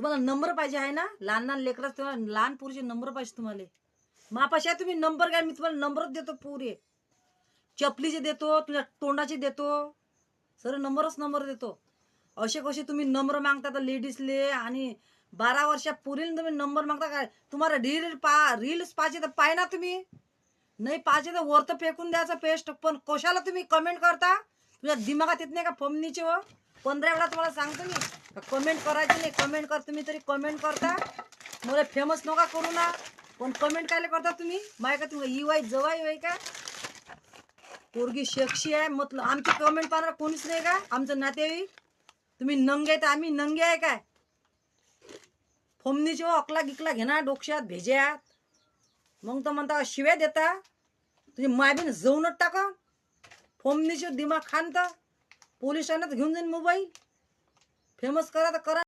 तुम्हाला नंबर पाहिजे आहे ना? लहान लहान लेकरात तुम्हाला लहान पुरीचे नंबर पाहिजे तुम्हाला. मापाशी आहे तुम्ही नंबर घ्या, मी तुम्हाला नंबरच देतो पुरे. चपलीचे देतो, तुझ्या तोंडाचे देतो, सर्व नंबर देतो. असे कसे तुम्ही नंबर मागता तर लेडीजले आणि 12 वर्षा पुरील तुम्ही नंबर मागता काय? तुम्हाला रील्स पाहिजे तर पाय ना तुम्ही. नाही पाहिजे तर वर तर फेकून द्यायचं पेस्ट. पण कशाला तुम्ही कमेंट करता? तुझ्या दिमागात येत नाही का फमनीचे व 15 वेळा तुम्हाला सांगतो मी कमेंट करायची नाही. कमेंट कर तुम्ही तरी कमेंट करता. मला फेमस नका करू ना. पण कमेंट कायले करता तुम्ही? माय का तुम्ही इवाय जवाई होय का? पोरगी शेक्षी आहे म्हटलं. आमची कमेंट पाहणार कोणीच नाही का? आमचं नातेवाईक तुम्ही नंगे तर आम्ही नंगे आहे काय? फमनीचे अकला गिकला घेणार डोक्यात भेज्यात. मग तर म्हणता शिव्या देता. तुझी मायबीन जाऊनच टाका. फमनीचे दिमाग खान तर पोलिसांना घेऊन जाईन मोबाईल. फेमस करा तर करा.